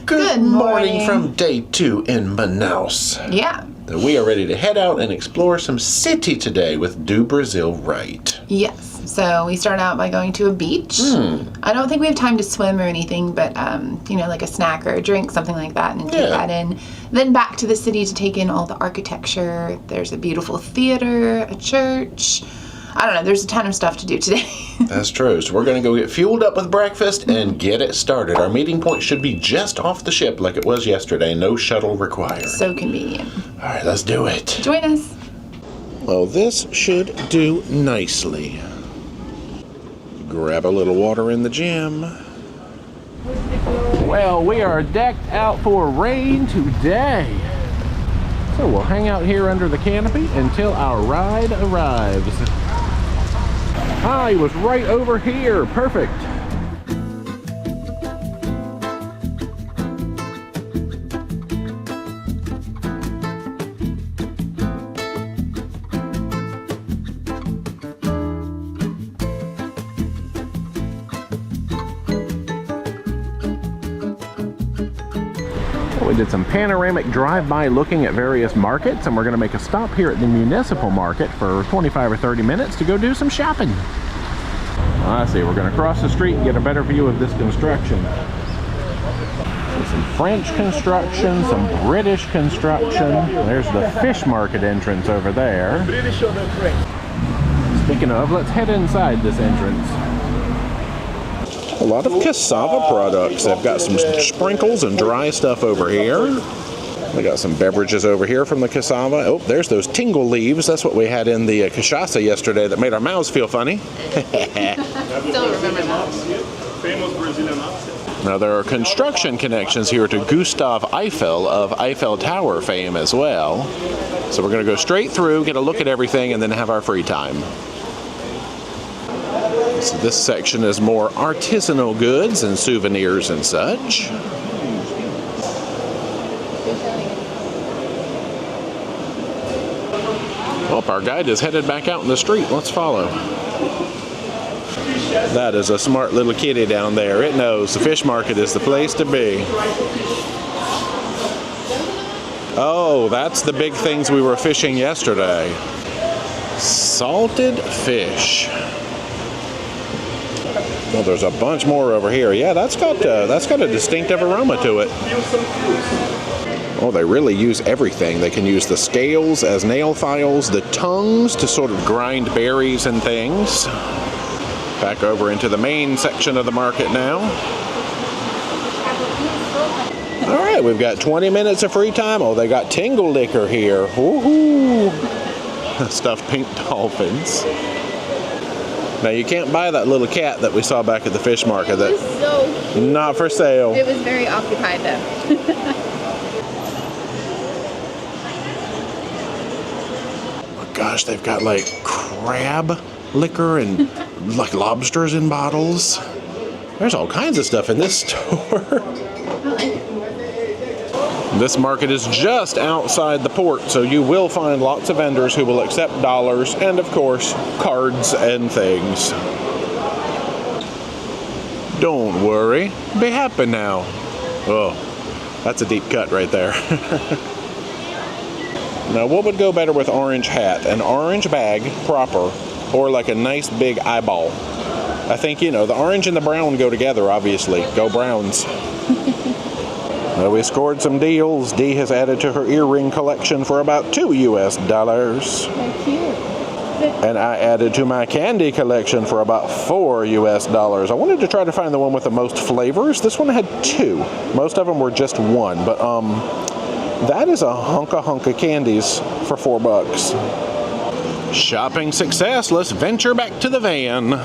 Good morning from day 2 in Manaus. Yeah. We are ready to head out and explore some city today with DoBrazilRight. Yes. So we start out by going to a beach. I don't think we have time to swim or anything, but like a snack or a drink, something like that, and take that in. Then back to the city to take in all the architecture. There's a beautiful theater, a church. I don't know, there's a ton of stuff to do today. That's true. So we're going to go get fueled up with breakfast and get it started. Our meeting point should be just off the ship like it was yesterday. No shuttle required. So convenient. All right, let's do it. Join us. Well, this should do nicely. Grab a little water in the gym. Well, we are decked out for rain today. So we'll hang out here under the canopy until our ride arrives. Ah, he was right over here. Perfect. We did some panoramic drive-by looking at various markets, and we're going to make a stop here at the Municipal Market for 25 or 30 minutes to go do some shopping. I see, we're going to cross the street and get a better view of this construction. Some French construction, some British construction. There's the fish market entrance over there. Speaking of, let's head inside this entrance. A lot of cassava products. They've got some sprinkles and dry stuff over here. We got some beverages over here from the cassava. Oh, there's those tingle leaves. That's what we had in the cachaça yesterday that made our mouths feel funny. Still remember that. Famous Brazilian accent. Now there are construction connections here to Gustav Eiffel of Eiffel Tower fame as well. So we're going to go straight through, get a look at everything, and then have our free time. So this section is more artisanal goods and souvenirs and such. Oh, our guide is headed back out in the street. Let's follow. That is a smart little kitty down there. It knows the fish market is the place to be. Oh, that's the big things we were fishing yesterday. Salted fish. Well, there's a bunch more over here. Yeah, that's got a distinctive aroma to it. Oh, they really use everything. They can use the scales as nail files, the tongues to sort of grind berries and things. Back over into the main section of the market now. All right, we've got 20 minutes of free time. Oh, they got tingle liquor here. Woohoo! Stuffed pink dolphins. Now, you can't buy that little cat that we saw back at the fish market. That not for sale. It was very occupied, though. Oh, gosh, they've got, like, crab liquor and, like, lobsters in bottles. There's all kinds of stuff in this store. This market is just outside the port, so you will find lots of vendors who will accept dollars and, of course, cards and things. Don't worry. Be happy now. Oh, that's a deep cut right there. Now, what would go better with orange hat? An orange bag proper, or like a nice big eyeball? I think, the orange and the brown go together, obviously. Go Browns. Well, we scored some deals. Dee has added to her earring collection for about $2 US. So cute. And I added to my candy collection for about $4 US. I wanted to try to find the one with the most flavors. This one had 2. Most of them were just 1, but that is a hunk of candies for $4. Shopping success. Let's venture back to the van.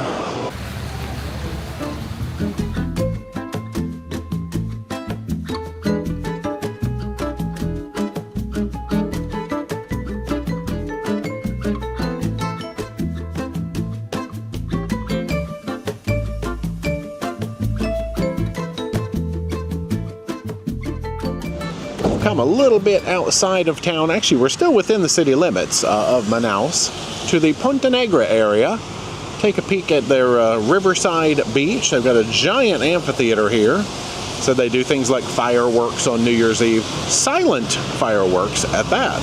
Come a little bit outside of town. Actually, we're still within the city limits of Manaus, to the Punta Negra area. Take a peek at their riverside beach. They've got a giant amphitheater here. So they do things like fireworks on New Year's Eve, silent fireworks at that.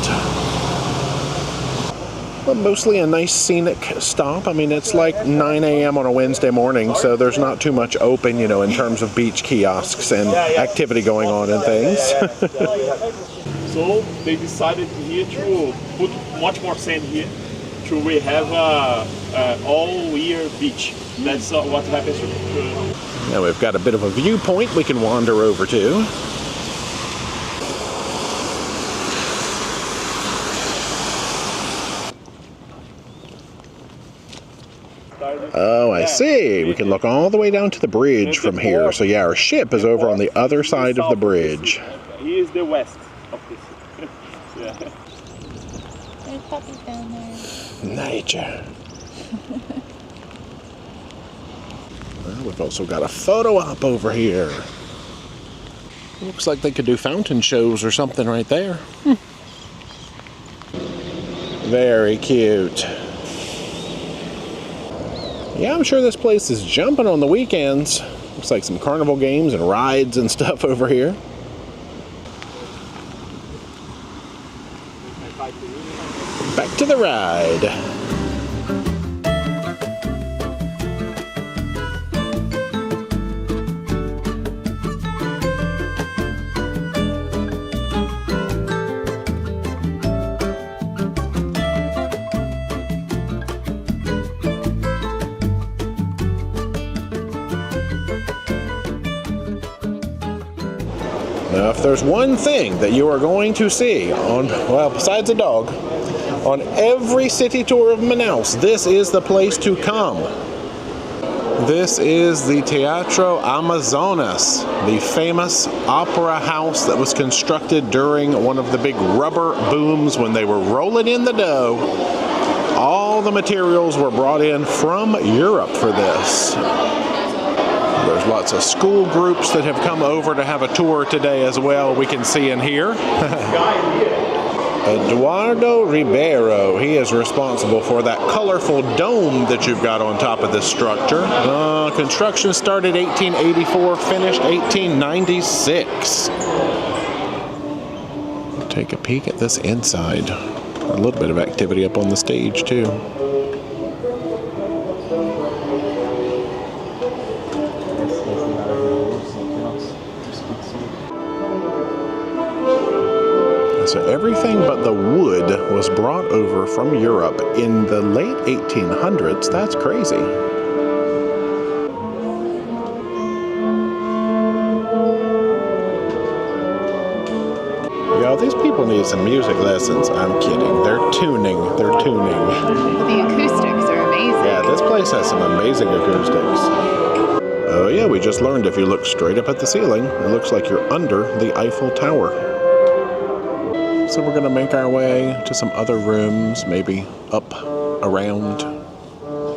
But mostly a nice scenic stop. I mean, it's like 9 a.m. on a Wednesday morning, so there's not too much open, you know, in terms of beach kiosks and activity going on and things. So they decided here to put much more sand here, to we have a all-year beach. That's what happens to. Now we've got a bit of a viewpoint we can wander over to. Oh, I see. We can look all the way down to the bridge from here. So yeah, our ship is over on the other side of the bridge. He is the west of this. Yeah. There's puppies down there. Nature. Well, we've also got a photo op over here. Looks like they could do fountain shows or something right there. Very cute. Yeah, I'm sure this place is jumping on the weekends. Looks like some carnival games and rides and stuff over here. Back to the ride. Now, if there's one thing that you are going to see on, well, besides a dog, on every city tour of Manaus, this is the place to come. This is the Teatro Amazonas, the famous opera house that was constructed during one of the big rubber booms when they were rolling in the dough. All the materials were brought in from Europe for this. There's lots of school groups that have come over to have a tour today as well, we can see in here. Eduardo Ribeiro, he is responsible for that colorful dome that you've got on top of this structure. Construction started 1884, finished 1896. Take a peek at this inside. A little bit of activity up on the stage too. So everything but the wood was brought over from Europe in the late 1800s. That's crazy. Yo, these people need some music lessons. I'm kidding. They're tuning. They're tuning. The acoustics are amazing. Yeah, this place has some amazing acoustics. Oh yeah, we just learned if you look straight up at the ceiling, it looks like you're under the Eiffel Tower. So we're going to make our way to some other rooms, maybe up, around,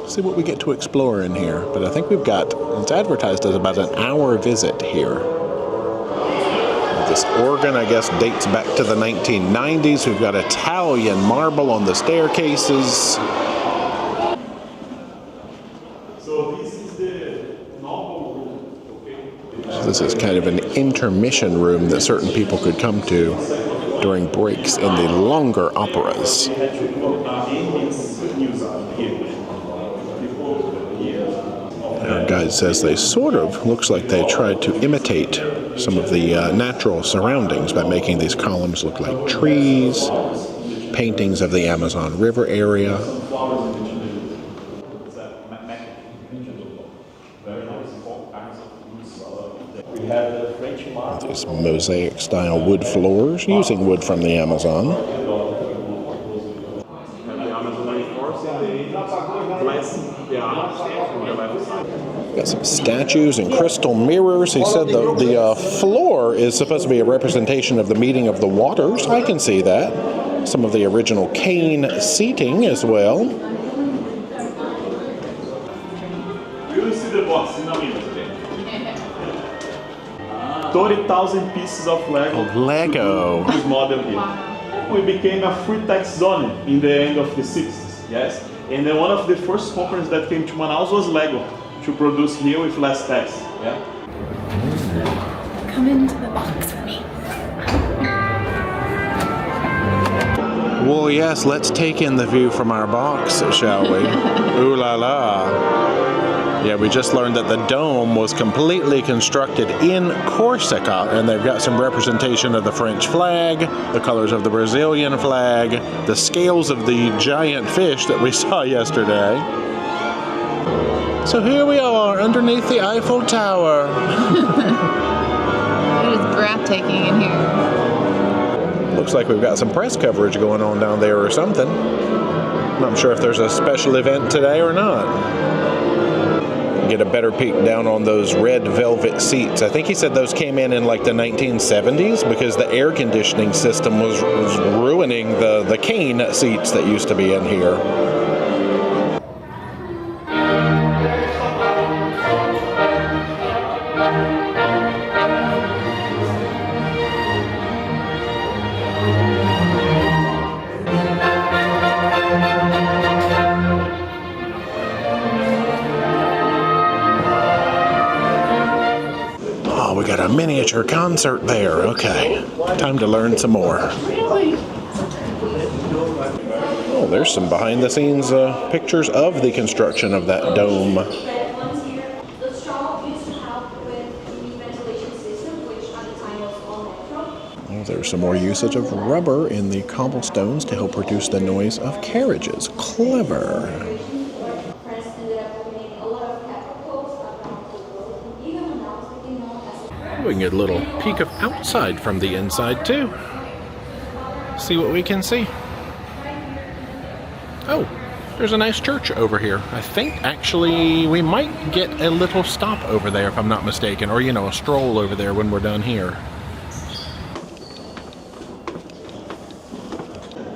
see what we get to explore in here. But I think we've got, it's advertised as about an hour visit here. This organ, I guess, dates back to the 1990s. We've got Italian marble on the staircases. So this is the normal room. So this is kind of an intermission room that certain people could come to during breaks in the longer operas. Our guide says they sort of, looks like they tried to imitate some of the natural surroundings by making these columns look like trees, paintings of the Amazon River area. These mosaic-style wood floors using wood from the Amazon. Got some statues and crystal mirrors. He said the floor is supposed to be a representation of the meeting of the waters. I can see that. Some of the original cane seating as well. 30,000 pieces of Lego. Lego. This model here. We became a free tax zone in the end of the 60s, yes? And then one of the first companies that came to Manaus was Lego to produce here with less tax, yeah? into the box for me. Well, yes, let's take in the view from our box, shall we? Ooh la la. Yeah, we just learned that the dome was completely constructed in Corsica, and they've got some representation of the French flag, the colors of the Brazilian flag, the scales of the giant fish that we saw yesterday. So here we are underneath the Eiffel Tower. It is breathtaking in here. Looks like we've got some press coverage going on down there or something. Not sure if there's a special event today or not. Get a better peek down on those red velvet seats. I think he said those came in like the 1970s because the air conditioning system was ruining the cane seats that used to be in here. We got a miniature concert there. Okay, time to learn some more. Oh, there's some behind the scenes pictures of the construction of that dome. Oh, there's some more usage of rubber in the cobblestones to help reduce the noise of carriages. Clever. We can get a little peek of outside from the inside too. See what we can see. Oh, there's a nice church over here. I think actually we might get a little stop over there if I'm not mistaken, or you know, a stroll over there when we're done here.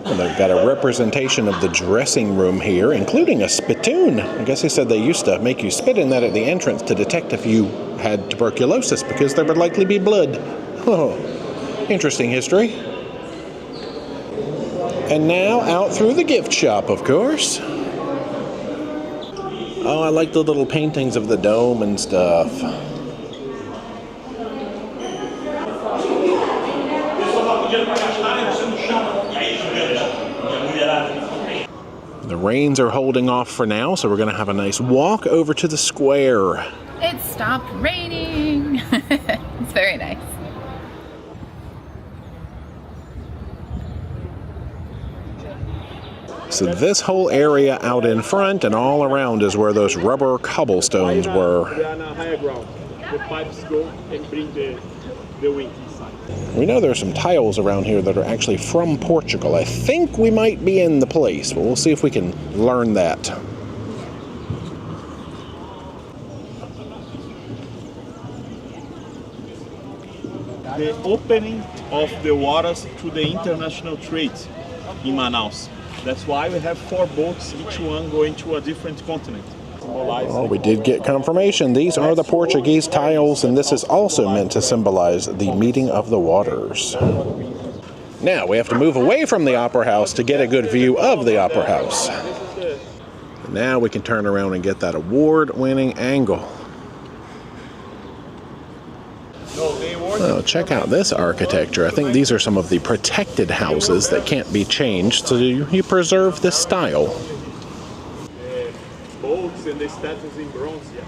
And they've got a representation of the dressing room here, including a spittoon. I guess he said they used to make you spit in that at the entrance to detect if you had tuberculosis because there would likely be blood. Oh, interesting history. And now out through the gift shop, of course. Oh, I like the little paintings of the dome and stuff. The rains are holding off for now, so we're going to have a nice walk over to the square. It stopped raining. It's very nice. So this whole area out in front and all around is where those rubber cobblestones were. We are on a higher ground. The pipes go and bring the wind inside. We know there's some tiles around here that are actually from Portugal. I think we might be in the place, but we'll see if we can learn that. The opening of the waters to the international trade in Manaus. That's why we have 4 boats, each one going to a different continent. Oh, we did get confirmation. These are the Portuguese tiles, and this is also meant to symbolize the meeting of the waters. Now we have to move away from the Opera House to get a good view of the Opera House. Now we can turn around and get that award-winning angle. Oh, check out this architecture. I think these are some of the protected houses that can't be changed, so you preserve this style. Boats and the statues in bronze, yeah.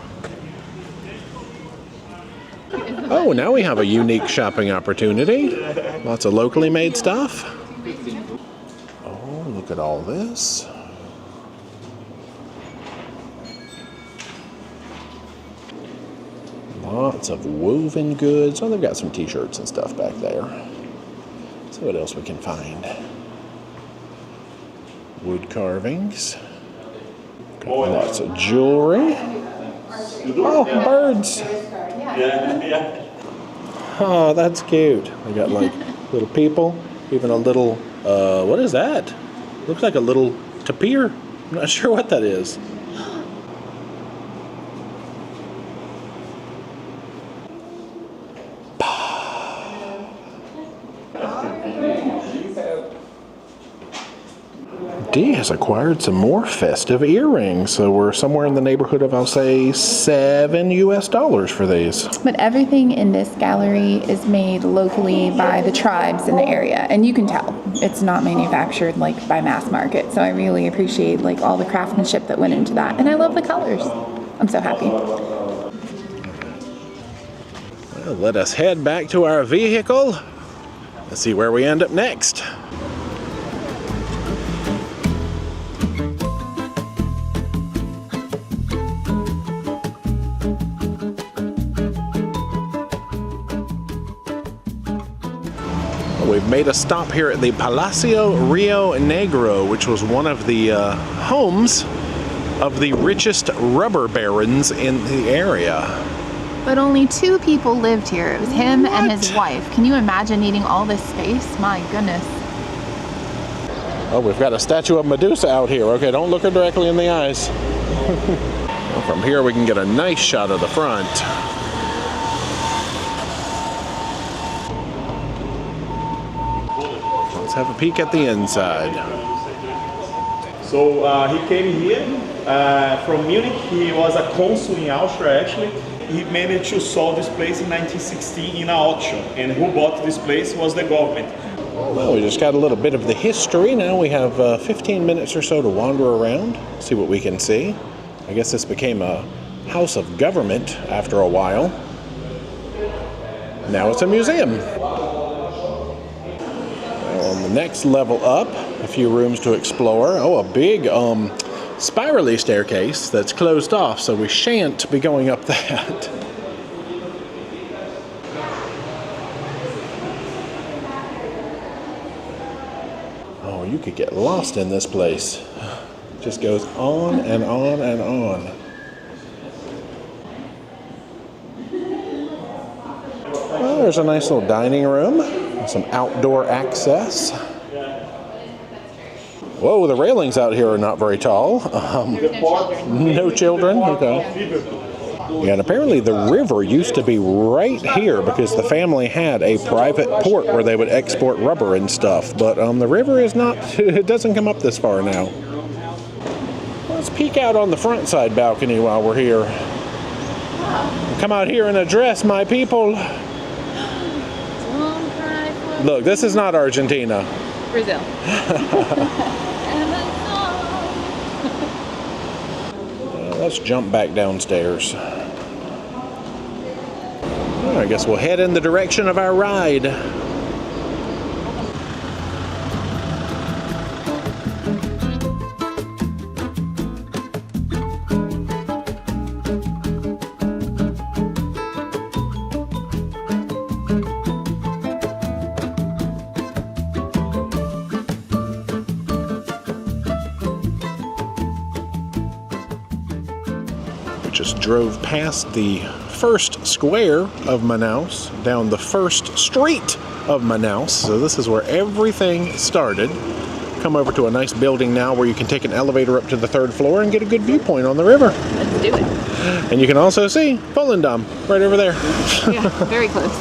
Oh, now we have a unique shopping opportunity. Lots of locally made stuff. Oh, look at all this. Lots of woven goods. Oh, they've got some t-shirts and stuff back there. See what else we can find. Wood carvings. Got lots of jewelry. Oh, birds. Oh, that's cute. They got like little people, even a little, what is that? Looks like a little tapir. I'm not sure what that is. Dee has acquired some more festive earrings. So we're somewhere in the neighborhood of, I'll say, $7 US for these. But everything in this gallery is made locally by the tribes in the area, and you can tell it's not manufactured like by mass market. So I really appreciate like all the craftsmanship that went into that, and I love the colors. I'm so happy. Well, let us head back to our vehicle and see where we end up next. We've made a stop here at the Palácio Rio Negro, which was one of the homes of the richest rubber barons in the area. But only 2 people lived here. It was him and his wife. Can you imagine needing all this space? My goodness. Oh, we've got a statue of Medusa out here. Okay, don't look her directly in the eyes. Well, from here we can get a nice shot of the front. Let's have a peek at the inside. So he came here from Munich. He was a consul in Ashore actually. He managed to sell this place in 1916 in an auction, and who bought this place was the government. Well, we just got a little bit of the history. Now we have 15 minutes or so to wander around, see what we can see. I guess this became a house of government after a while. Now it's a museum. On the next level up, a few rooms to explore. Oh, a big spirally staircase that's closed off, so we shan't be going up that. Oh, you could get lost in this place. It just goes on and on and on. Well, there's a nice little dining room. Some outdoor access. Whoa, the railings out here are not very tall. No children? Okay. Yeah, and apparently the river used to be right here because the family had a private port where they would export rubber and stuff. But the river is not, it doesn't come up this far now. Let's peek out on the front side balcony while we're here. Come out here and address my people. Look, this is not Argentina. Brazil. Let's jump back downstairs. Well, I guess we'll head in the direction of our ride. Just drove past the first square of Manaus, down the first street of Manaus. So this is where everything started. Come over to a nice building now where you can take an elevator up to the 3rd floor and get a good viewpoint on the river. Let's do it. And you can also see Volendam right over there. Yeah, very close.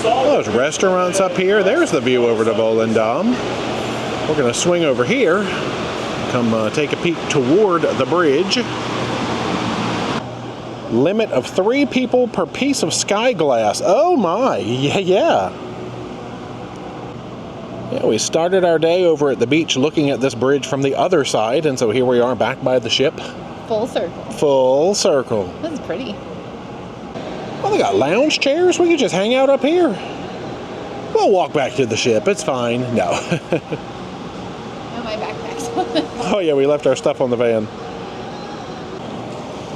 There's restaurants up here. There's the view over to Volendam. We're going to swing over here, come take a peek toward the bridge. Limit of 3 people per piece of sky glass. Oh my, yeah. Yeah, we started our day over at the beach looking at this bridge from the other side, and so here we are back by the ship. Full circle. Full circle. This is pretty. Well, they got lounge chairs. We could just hang out up here. We'll walk back to the ship. It's fine. No. Oh, my backpack's Oh, yeah, we left our stuff on the van.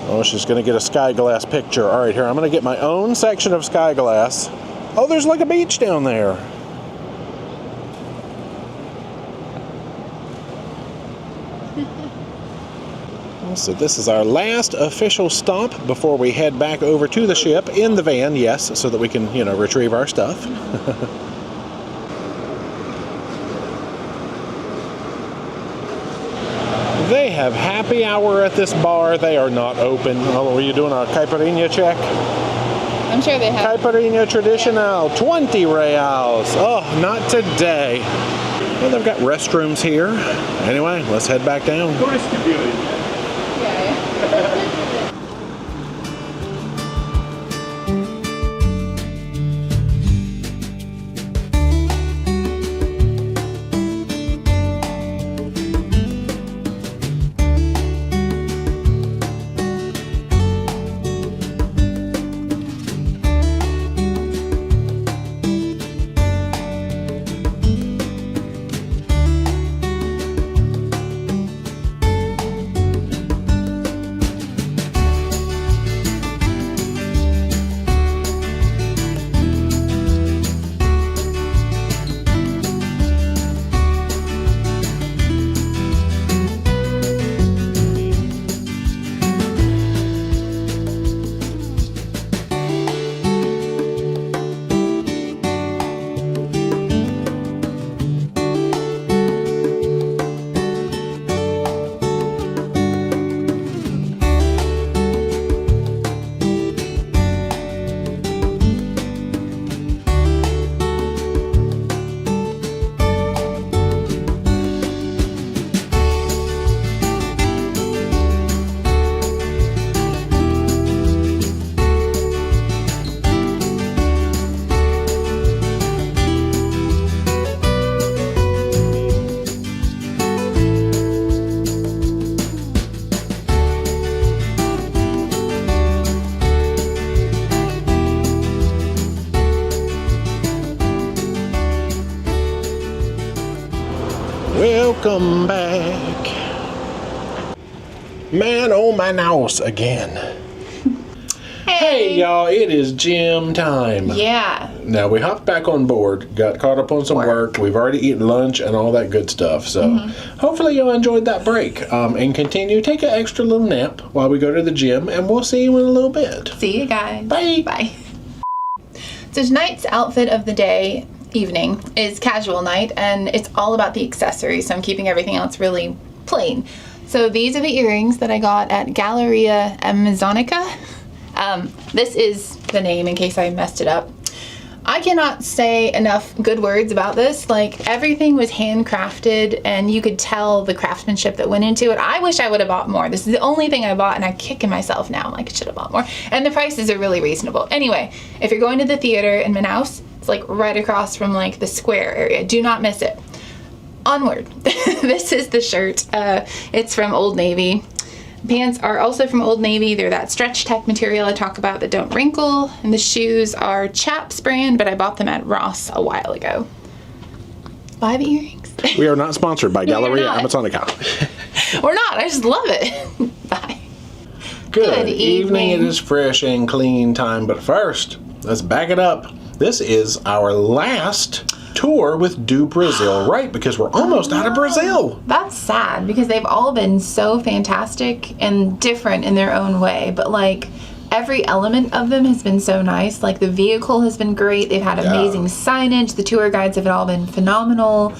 Oh, she's going to get a sky glass picture. All right, here, I'm going to get my own section of sky glass. Oh, there's like a beach down there. So this is our last official stop before we head back over to the ship in the van, yes, so that we can, retrieve our stuff. They have happy hour at this bar. They are not open. Oh, were you doing a caipirinha check? I'm sure they have. Caipirinha tradicional, 20 reals. Oh, not today. Well, they've got restrooms here. Anyway, let's head back down. Tourist village. Yeah. Welcome back. Man, oh Manaus again. Hey y'all, it is gym time. Yeah. Now we hopped back on board, got caught up on some work. We've already eaten lunch and all that good stuff. So hopefully y'all enjoyed that break. And continue, take an extra little nap while we go to the gym, and we'll see you in a little bit. See you guys. Bye. Bye. So tonight's outfit of the day, evening, is casual night, and it's all about the accessories. So I'm keeping everything else really plain. So these are the earrings that I got at Galleria Amazonica. This is the name in case I messed it up. I cannot say enough good words about this. Like, everything was handcrafted and you could tell the craftsmanship that went into it. I wish I would have bought more. This is the only thing I bought and I'm kicking myself now. I'm like, I should have bought more. And the prices are really reasonable. Anyway, if you're going to the theater in Manaus, it's like right across from like the square area. Do not miss it. Onward. This is the shirt. It's from Old Navy. Pants are also from Old Navy. They're that stretch tech material I talk about that don't wrinkle. And the shoes are Chaps brand, but I bought them at Ross a while ago. Buy the earrings. We are not sponsored by Galleria not. Amazonica. We're not. I just love it. Bye. Good evening. It is fresh and clean time, but first, let's back it up. This is our last tour with DoBrazilRight because we're almost out of Brazil. That's sad because they've all been so fantastic and different in their own way, but like every element of them has been so nice. Like the vehicle has been great. They've had amazing signage. The tour guides have all been phenomenal.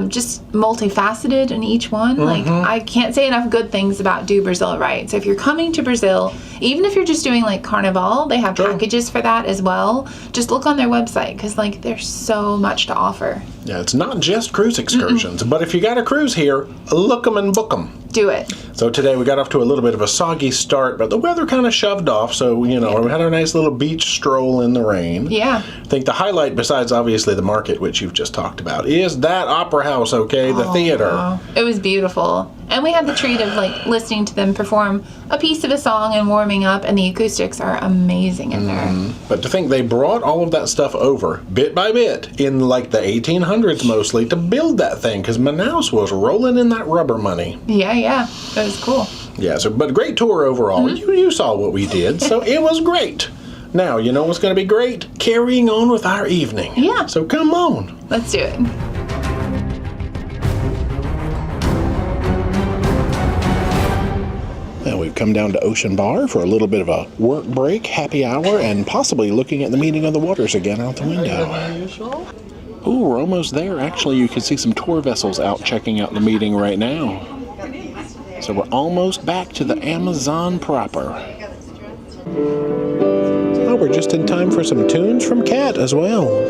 Just multifaceted in each one. Like, I can't say enough good things about DoBrazilRight. So if you're coming to Brazil, even if you're just doing like Carnival, they have packages for that as well. Just look on their website because like there's so much to offer. Yeah, it's not just cruise excursions, but if you got a cruise here, look them and book them. Do it. So today we got off to a little bit of a soggy start, but the weather kind of shoved off, so, you know, we had our nice little beach stroll in the rain. Yeah. I think the highlight, besides obviously the market, which you've just talked about, is that opera house, okay, the theater. Wow. It was beautiful. And we had the treat of like listening to them perform a piece of a song and warming up, and the acoustics are amazing in there. But to think they brought all of that stuff over, bit by bit, in like the 1800s mostly, to build that thing, because Manaus was rolling in that rubber money. Yeah. That was cool. Yeah, so, but great tour overall. You saw what we did, so it was great. Now, you know what's going to be great? Carrying on with our evening. Yeah. So come on. Let's do it. Now we've come down to Ocean Bar for a little bit of a work break, happy hour, and possibly looking at the meeting of the waters again out the window. Ooh, we're almost there. Actually, you can see some tour vessels out checking out the meeting right now. So we're almost back to the Amazon proper. Oh, we're just in time for some tunes from Kat as well.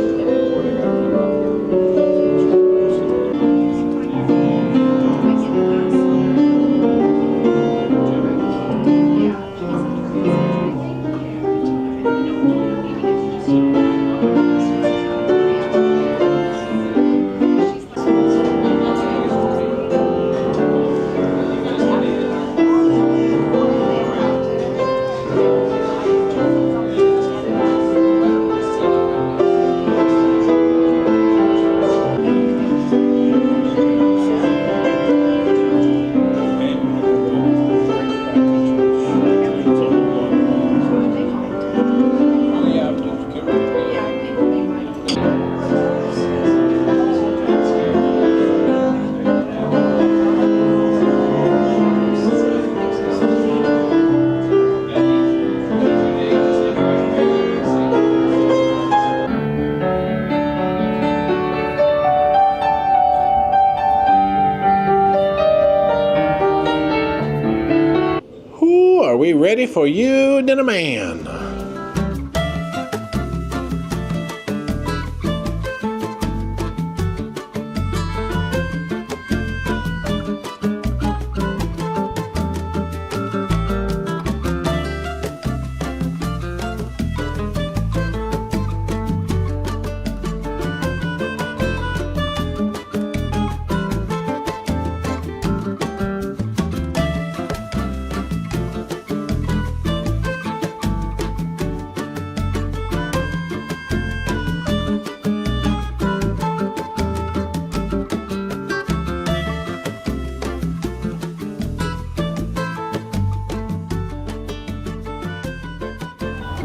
Ready for you, dinner man.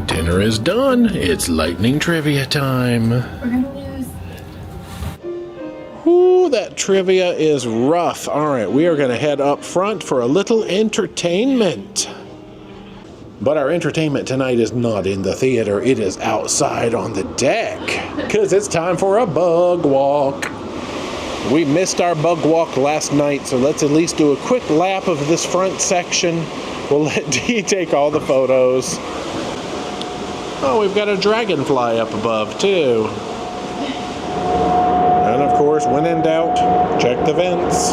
Dinner is done. It's lightning trivia time. We're gonna lose. Ooh, that trivia is rough. All right, we are going to head up front for a little entertainment. But our entertainment tonight is not in the theater. It is outside on the deck because it's time for a bug walk. We missed our bug walk last night, so let's at least do a quick lap of this front section. We'll let Dee take all the photos. Oh, we've got a dragonfly up above, too. And, of course, when in doubt, check the vents.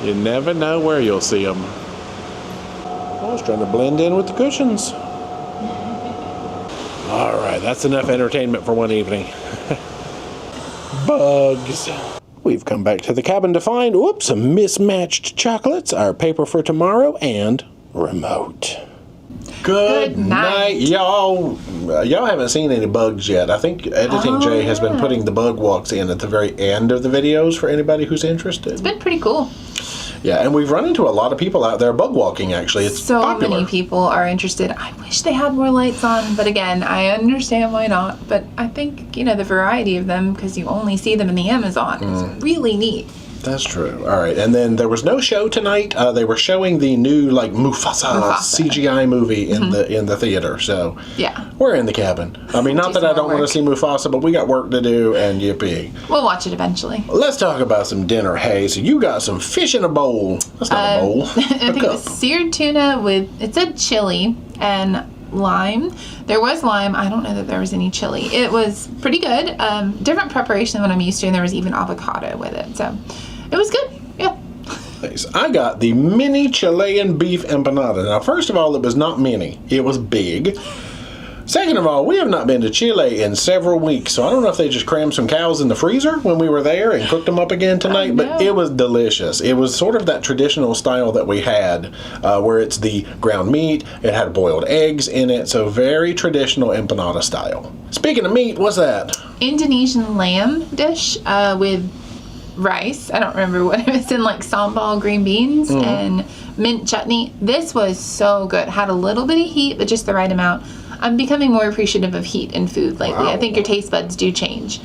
You never know where you'll see them. I was trying to blend in with the cushions. All right, that's enough entertainment for one evening. Bugs. We've come back to the cabin to find, whoops, some mismatched chocolates, our paper for tomorrow, and remote. Good night, y'all. Y'all haven't seen any bugs yet. I think Editing Jay has been putting the bug walks in at the very end of the videos for anybody who's interested. It's been pretty cool. Yeah, and we've run into a lot of people out there bug walking, actually. It's so popular. Many people are interested. I wish they had more lights on, but again, I understand why not. But I think, the variety of them, because you only see them in the Amazon, is really neat. That's true. All right, and then there was no show tonight. They were showing the new Mufasa CGI movie in the theater. So yeah, we're in the cabin. I mean, not that I don't want to see Mufasa, but we got work to do, and yippee. We'll watch it eventually. Let's talk about some dinner. Hey, so you got some fish in a bowl. That's not a bowl. I think it was seared tuna with, it said chili and lime. There was lime. I don't know that there was any chili. It was pretty good. Different preparation than what I'm used to, and there was even avocado with it. So it was good. Yeah. Nice. I got the mini Chilean beef empanada. Now, first of all, it was not mini. It was big. Second of all, we have not been to Chile in several weeks, so I don't know if they just crammed some cows in the freezer when we were there and cooked them up again tonight, but it was delicious. It was sort of that traditional style that we had, where it's the ground meat, it had boiled eggs in it, so very traditional empanada style. Speaking of meat, what's that? Indonesian lamb dish with rice. I don't remember what it was in, like sambal green beans and mint chutney. This was so good. Had a little bit of heat, but just the right amount. I'm becoming more appreciative of heat in food lately. Wow. I think your taste buds do change.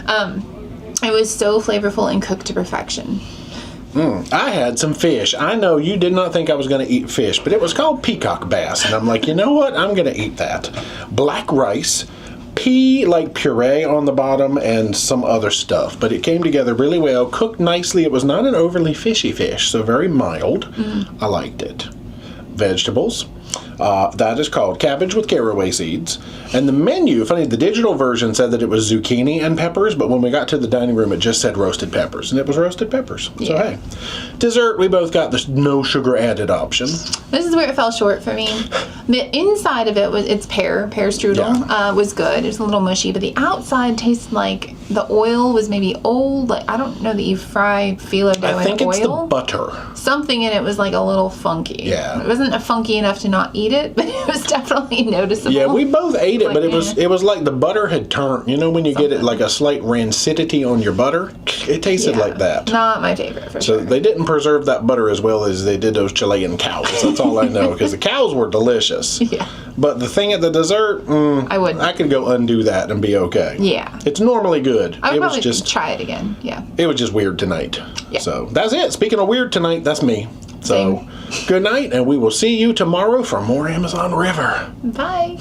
It was so flavorful and cooked to perfection. I had some fish. I know you did not think I was going to eat fish, but it was called peacock bass, and I'm like, you know what? I'm going to eat that. Black rice, pea like puree on the bottom, and some other stuff, but it came together really well, cooked nicely. It was not an overly fishy fish, so very mild. I liked it. Vegetables. That is called cabbage with caraway seeds. And the menu, funny, the digital version said that it was zucchini and peppers, but when we got to the dining room, it just said roasted peppers, and it was roasted peppers. Yeah. So, hey. Dessert, we both got the no sugar added option. This is where it fell short for me. The inside of it was, it's pear strudel, was good. It was a little mushy, but the outside tasted like the oil was maybe old. Like, I don't know that you fry phyllo dough in oil. I think it's the butter. Something in it was like a little funky. Yeah. It wasn't funky enough to not eat it, but it was definitely noticeable. Yeah, we both ate it, but it was like the butter had turned. You know when you get it like a slight rancidity on your butter? It tasted like that. Not my favorite, for sure. So they didn't preserve that butter as well as they did those Chilean cows. That's all I know, because the cows were delicious. Yeah. But the thing at the dessert, I wouldn't. I could go undo that and be okay. Yeah. It's normally good. I would probably just try it again. Yeah. It was just weird tonight. Yeah. So that's it. Speaking of weird tonight, that's me. So Same. Good night, and we will see you tomorrow for more Amazon River. Bye.